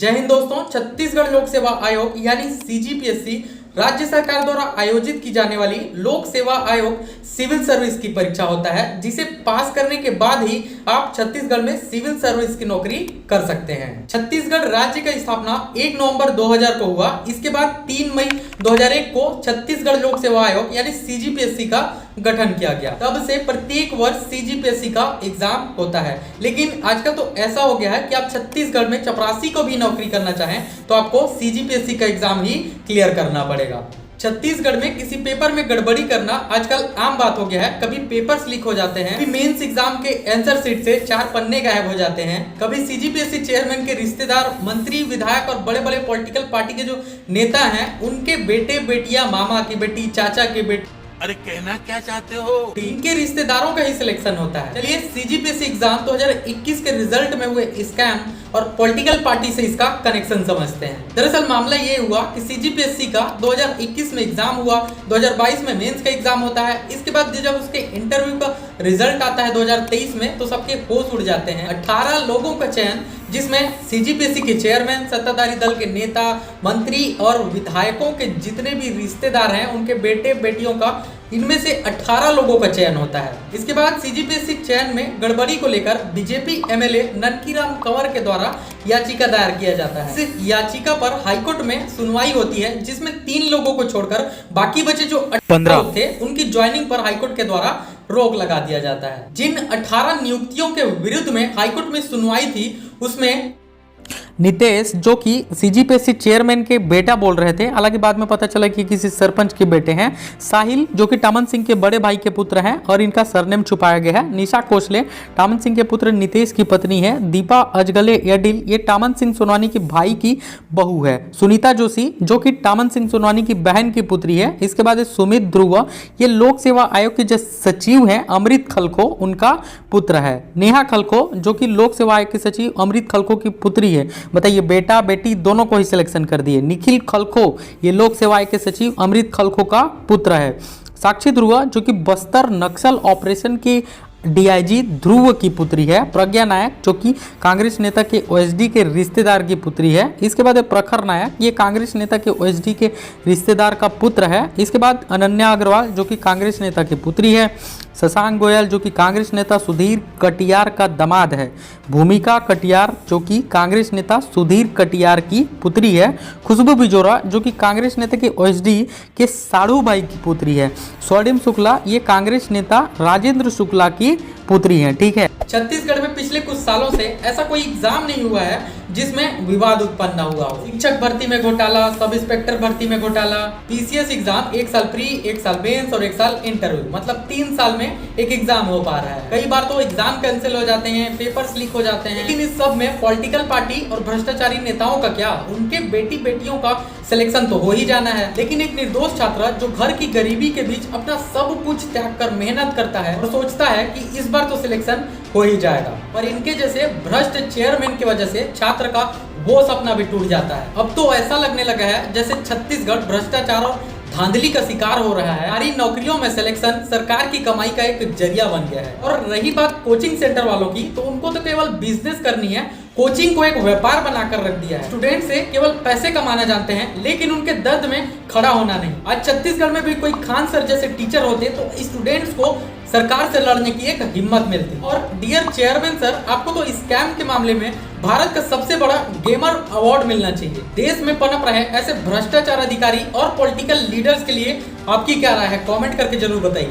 जय हिंद दोस्तों। छत्तीसगढ़ लोक सेवा आयोग यानी सीजीपीएससी राज्य सरकार द्वारा आयोजित की जाने वाली लोक सेवा आयोग सिविल सर्विस की परीक्षा होता है, जिसे पास करने के बाद ही आप छत्तीसगढ़ में सिविल सर्विस की नौकरी कर सकते हैं। छत्तीसगढ़ राज्य का स्थापना 1 नवंबर 2000 को हुआ। इसके बाद 3 मई 2001 को छत्तीसगढ़ लोक सेवा आयोग यानी सीजीपीएससी का गठन किया गया। तब से प्रत्येक वर्ष सीजीपीएससी का एग्जाम होता है, लेकिन आजकल तो ऐसा हो गया है कि आप छत्तीसगढ़ में चपरासी को भी नौकरी करना चाहें तो आपको सीजीपीएससी का एग्जाम ही क्लियर करना पड़ेगा। छत्तीसगढ़ में किसी पेपर में गड़बड़ी करना आजकल आम बात हो गया है। कभी पेपर्स लीक हो जाते हैं, कभी मेंस एग्जाम के आंसर शीट से 4 पन्ने गायब हो जाते हैं, कभी सीजीपीएससी चेयरमैन के रिश्तेदार, मंत्री, विधायक और बड़े बड़े पॉलिटिकल पार्टी के जो नेता हैं उनके बेटे बेटियां, मामा की बेटी, चाचा के बेटे, अरे कहना क्या चाहते हो, इनके रिश्तेदारों का ही सिलेक्शन होता है। चलिए सीजीपीएससी एग्जाम 2021 के रिजल्ट में हुए स्कैम और पॉलिटिकल पार्टी से इसका कनेक्शन समझते हैं। दरअसल मामला ये हुआ कि सीजीपीएससी का 2021 में एग्जाम हुआ, 2022 में मेंस का एग्जाम होता है। इसके बाद जब उसके इंटरव्यू का रिजल्ट आता है 2023 में, तो सबके होश उड़ जाते हैं। 18 लोगों का चयन, जिसमें सीजीपीएससी के चेयरमैन, सत्ताधारी दल के नेता, मंत्री और विधायकों के जितने भी रिश्तेदार हैं उनके बेटे बेटियों का, इनमें से 18 लोगों का चयन होता है। इसके बाद सीजीपीएससी चयन में गड़बड़ी को लेकर बीजेपी एमएलए ननकीराम कंवर के द्वारा याचिका दायर किया जाता है। इस याचिका पर हाईकोर्ट में सुनवाई होती है, जिसमें 3 लोगों को छोड़कर बाकी बचे जो 15 थे उनकी ज्वाइनिंग पर हाईकोर्ट के द्वारा रोक लगा दिया जाता है। जिन 18 नियुक्तियों के विरुद्ध में हाईकोर्ट में सुनवाई थी, उसमें नितेश, जो कि सीजीपीएससी चेयरमैन के बेटा बोल रहे थे, हालांकि बाद में पता चला कि किसी सरपंच के बेटे हैं। साहिल, जो कि टामन सिंह के बड़े भाई के पुत्र हैं और इनका सरनेम छुपाया गया है। निशा कोसले, टामन सिंह के पुत्र नितेश की पत्नी है। दीपा अजगले एडिल, ये टामन सिंह सोनवानी की भाई की बहू है। सुनीता जोशी, जो कि टामन सिंह सोनवानी की बहन की पुत्री है। इसके बाद सुमित ध्रुव, ये लोक सेवा आयोग के जो सचिव हैं अमृत खलखो, उनका पुत्र है। नेहा खलखो, जो कि लोक सेवा आयोग के सचिव अमृत खलखो की पुत्री है। बताइए, बेटा बेटी दोनों को ही सिलेक्शन कर दिए। निखिल खलखो, ये लोक सेवा आयोग के सचिव अमृत खलखो का पुत्र है। साक्षी ध्रुव, जो कि बस्तर नक्सल ऑपरेशन के डीआईजी ध्रुव की पुत्री है। प्रज्ञा नायक, जो कि कांग्रेस नेता के ओएसडी के रिश्तेदार की पुत्री है। इसके बाद प्रखर नायक, ये कांग्रेस नेता के ओएसडी के रिश्तेदार का पुत्र है। इसके बाद अनन्या अग्रवाल, जो कि कांग्रेस नेता की पुत्री है। शशांक गोयल, जो कि कांग्रेस नेता सुधीर कटियार का दामाद है। भूमिका कटियार, जो कि कांग्रेस नेता सुधीर कटियार की पुत्री है। खुशबू बिजोरा, जो कि कांग्रेस नेता के ओएसडी के साड़ू भाई की पुत्री है। स्वर्णिम शुक्ला, ये कांग्रेस नेता राजेंद्र शुक्ला की पुत्री है। ठीक है। छत्तीसगढ़ में पिछले कुछ सालों से ऐसा कोई एग्जाम नहीं हुआ है जिसमें विवाद उत्पन्न न हुआ हो। शिक्षक भर्ती में घोटाला, सब इंस्पेक्टर भर्ती में घोटाला, पीसीएस एग्जाम 1 साल प्री, 1 साल मेंस और 1 साल इंटरव्यू, मतलब 3 साल में एक एग्जाम हो पा रहा है। कई बार तो एग्जाम कैंसिल हो जाते हैं, पेपर्स लीक हो जाते हैं। लेकिन इस सब में पॉलिटिकल पार्टी और भ्रष्टाचारी नेताओं का क्या, उनके बेटी बेटियों का सिलेक्शन तो हो ही जाना है। लेकिन एक निर्दोष छात्र जो घर की गरीबी के बीच अपना सब कुछ त्याग कर मेहनत करता है और सोचता है कि इस बार तो सिलेक्शन हो ही जाएगा, पर इनके जैसे भ्रष्ट चेयरमैन की वजह से छात्र का वो सपना भी टूट जाता है। अब तो ऐसा लगने लगा है जैसे छत्तीसगढ़ भ्रष्टाचार और धांधली का शिकार हो रहा है। सारी नौकरियों में सिलेक्शन सरकार की कमाई का एक जरिया बन गया है। और रही बात कोचिंग सेंटर वालों की, तो उनको तो केवल बिजनेस करनी है, कोचिंग को एक व्यापार बनाकर रख दिया है। स्टूडेंट से केवल पैसे कमाना जानते हैं, लेकिन उनके दर्द में खड़ा होना नहीं। आज छत्तीसगढ़ में भी कोई खान सर जैसे टीचर होते तो स्टूडेंट्स को सरकार से लड़ने की एक हिम्मत मिलती। और डियर चेयरमैन सर, आपको तो स्कैम के मामले में भारत का सबसे बड़ा गेमर अवार्ड मिलना चाहिए। देश में पनप रहे ऐसे भ्रष्टाचार अधिकारी और पॉलिटिकल लीडर्स के लिए आपकी क्या राय है, कमेंट करके जरूर बताइए।